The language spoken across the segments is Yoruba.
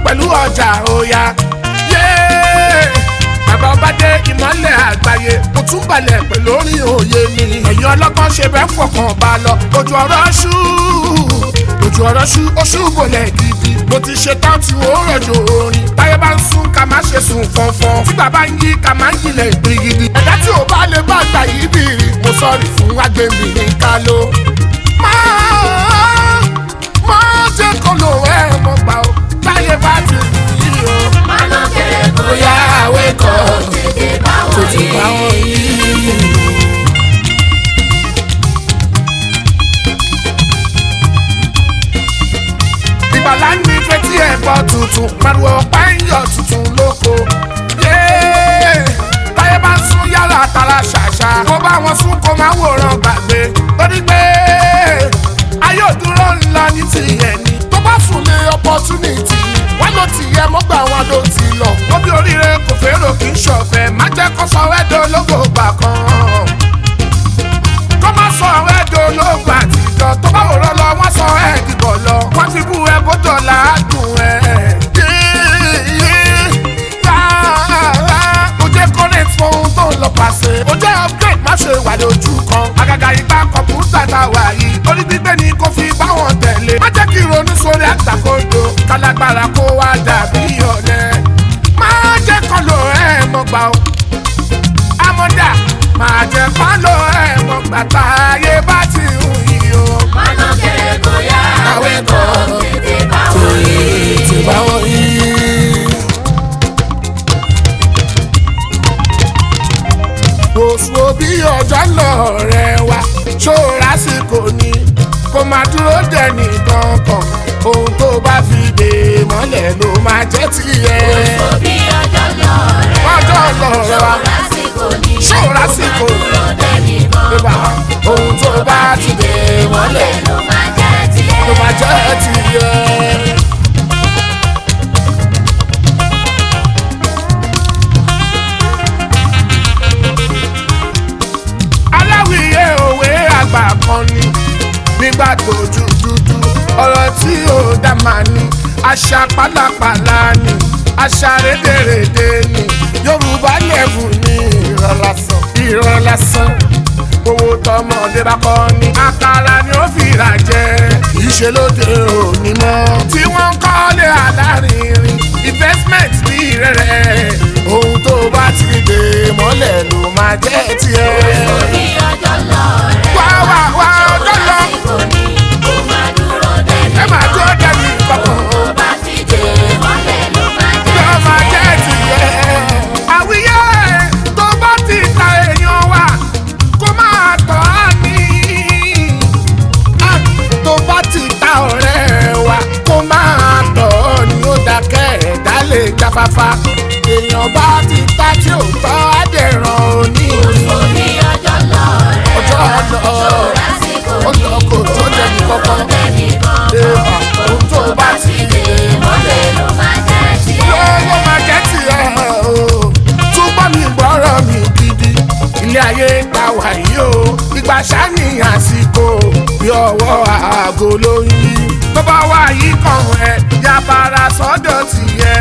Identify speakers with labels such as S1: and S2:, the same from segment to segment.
S1: Pẹ̀lú ọjà òya bàbá ọba dé ìmọ́lẹ̀ àgbáyé mo tún balẹ̀ pẹ̀lú orin òye mi ẹ̀yin ọlọ́gbọ́n ṣe bẹ́ẹ̀ fọkàn bá lọ ojú ọ̀rọ̀ ṣú oṣù bọ̀lẹ̀ gidi mo ti ṣe tán tí ó rọ̀jò orin táyé bá ń sún ká má ṣe sùn fọ́nfọ́n tí bàbá ń yí ká má ń yílẹ̀ gbìgìdì ẹ̀dá tí ò bá lè bá àgbà yìí bìrì mo sọ̀rì fún agbèmí ní kálọ́ máa jẹ́ kó lò ẹ́ mọ́ gbà ó táyé bá ti wù yí o.
S2: Màná kéré
S1: bóyá àwẹ̀ kọ́
S2: tètè bá wọn
S1: yí. Ìgbàlá ní fetí ẹ̀bọ tuntun pariwo ọ̀pá ń yọ tuntun lóko. Táyé bá ń sún yàrá tara ṣàṣà kó bá wọn sún kó máa wòran gbàgbé. Torí pé ayé òdúró ńlá ní tìyẹ̀ ni tó bá sùn lé opportunity wọ́n ló ti yẹ mọ́gbà wọn ló ti lọ. Wọ́n bí oríire kò fèrò kì í ṣọ̀fẹ́ má jẹ́ kó sọ ẹ̀dọ́ lógo gbà kan. Kó má sọ ẹ̀dọ́ lógo àtijọ́ tó bá wòrán lọ wọ́n sọ ẹ̀dìbọ̀ lọ. Wọ́n ti bú ẹ bó dọ̀là dùn ẹ̀. Ó jẹ́ current fún ohun tó ń lọ pàṣẹ. Ó jẹ́ upgrade má ṣe wà lójú kan. Àgàgà ìgbà kọ̀mpútà tá a wà yìí. Orí gbígbé ni kò fi bá wọn tẹ̀lé. Má jẹ́ kí ronú sórí àgbàkodo. Kálágbára kó wá dàbí ọ̀lẹ. Má jẹ́ kán lo ẹ̀ mọ́ gbà ó. Amọ̀dà má jẹ́ kán lo ẹ̀ mọ́ gbà táyé bá ti hù yìí o.
S2: Màná kéré bóyá àwẹ̀ kọ́ tètè bá wọn yí.
S1: Tètè bá wọn yí. Oṣù bí ọjọ́ lọ rẹ̀ wá ṣọ́ra sí kò ní kó máa dúró dẹni kankan ohun tó bá fi dè mọ́lẹ̀ ló máa jẹ́ tiẹ̀.
S2: Oṣù bí ọjọ́ lọ rẹ̀ wá
S1: ṣọ́ra sí kò ní ohun tó bá ti dè mọ́lẹ̀
S2: ló máa jẹ́
S1: tiẹ̀. Aláwìyé òwe àgbà kan ni nígbà tó dúdú ọ̀rọ̀ tí ò dá máa ní àṣà pálapàla ni àṣà rédèrèdè ni Yorùbá lẹ́bù ní irọ́ lásán owó tọmọdé bá kọ́ ni àkàrà ni ó fi rà jẹ ìṣe lóde òní mọ́ tí wọ́n ń kọ́lé alárinrin investment bí rẹ̀ ohun tó bá ti dè mọ́lẹ̀ ló máa jẹ́ tiẹ̀.
S2: Orí ọjọ́ lọ rẹ̀
S1: wá ọjọ́ lọ
S2: lásìkò ní kó máa dúró dẹ́ni
S1: ẹ máa dúró dẹ́ni kankan.
S2: tó bá ti dè mọ́lẹ̀ ló máa jẹ́
S1: tiẹ̀. Àwíyé tó bá ti ta èèyàn wá kó máa tọ́ á ní. Tó bá ti ta ọ̀rẹ́ wa kó máa tọ́ ọ ní ó dákẹ́ ẹ̀dá lè jáfáfá. Èèyàn bá ti ta tí ò tọ́ á dẹ̀ràn òní.
S2: orí ọjọ́ lọ rẹ̀ lásìkò ní
S1: kò tó dẹni kankan. Ohun tó bá ti dè
S2: mọ́lẹ̀ ló máa jẹ́ tiẹ̀.
S1: ló máa jẹ́ tiẹ̀ o. Túbọ̀ mi gbọ́rọ̀ mi gidi ilé ayé ta wà yìí o. Ìgbà ṣáni àsìkò bí ọwọ́ aago ló ń yí. Tó bá wà yìí kàn ẹ́ yabara sọ́dọ̀ tiẹ̀.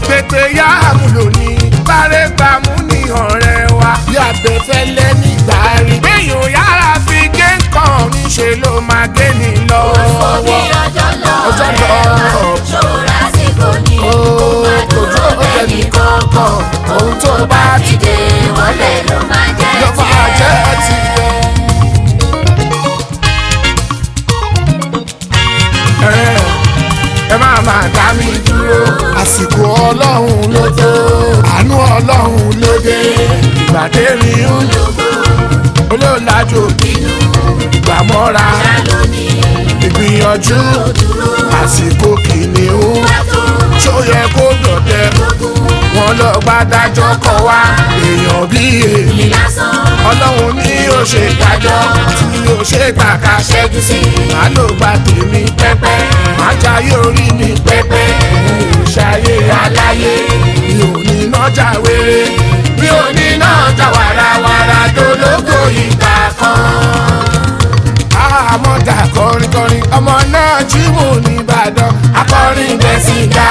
S1: Pèpè yá àmúlò ní bárẹ̀ gbàmú ní ọ̀rẹ́ wa. Bí abẹ́fẹ́lẹ́ nígbà rí. Béèyàn yára fi gé nǹkan níṣe ló máa gé ní lọ́wọ́.
S2: Orí ọjọ́ lọ
S1: Ọjọ́
S2: rẹ̀
S1: lọ.
S2: ṣọ́ra sí kò ní kó máa dúró dẹ́ni kankan.
S1: ohun ohun tó bá ti
S2: dé wọlé ló máa jẹ́
S1: ló máa jẹ́ tiẹ̀. Ẹ máa máa dá mi dúró àsìkò ọlọ́run ló tó àánú ọlọ́run ló dé ìgbàdé mi ń lògbó olóòlájò bínú ìgbàmọ́ra ìgbìyànjú àsìkò kìnìún ṣó yẹ kó dọ̀tẹ́ wọn lọ gbàdájọ́ kọ wá èèyàn bí èmi ọlọ́run ní ó ṣe dájọ́ tí ó ṣe gbàgbà ṣẹ́jú sí má ló gba tèmi pẹ́pẹ́ má jayé orí mi pẹ́pẹ́ mi ò ṣayé aláyé mi ò ní nájà wéré mi ò ní nájà wàràwàrà tó lógo ìgbà kan. Àmọ́dá kọrin kọrin ọmọ náà jí mò ní Ìbàdàn akọrin bẹ́ẹ̀ sì dá.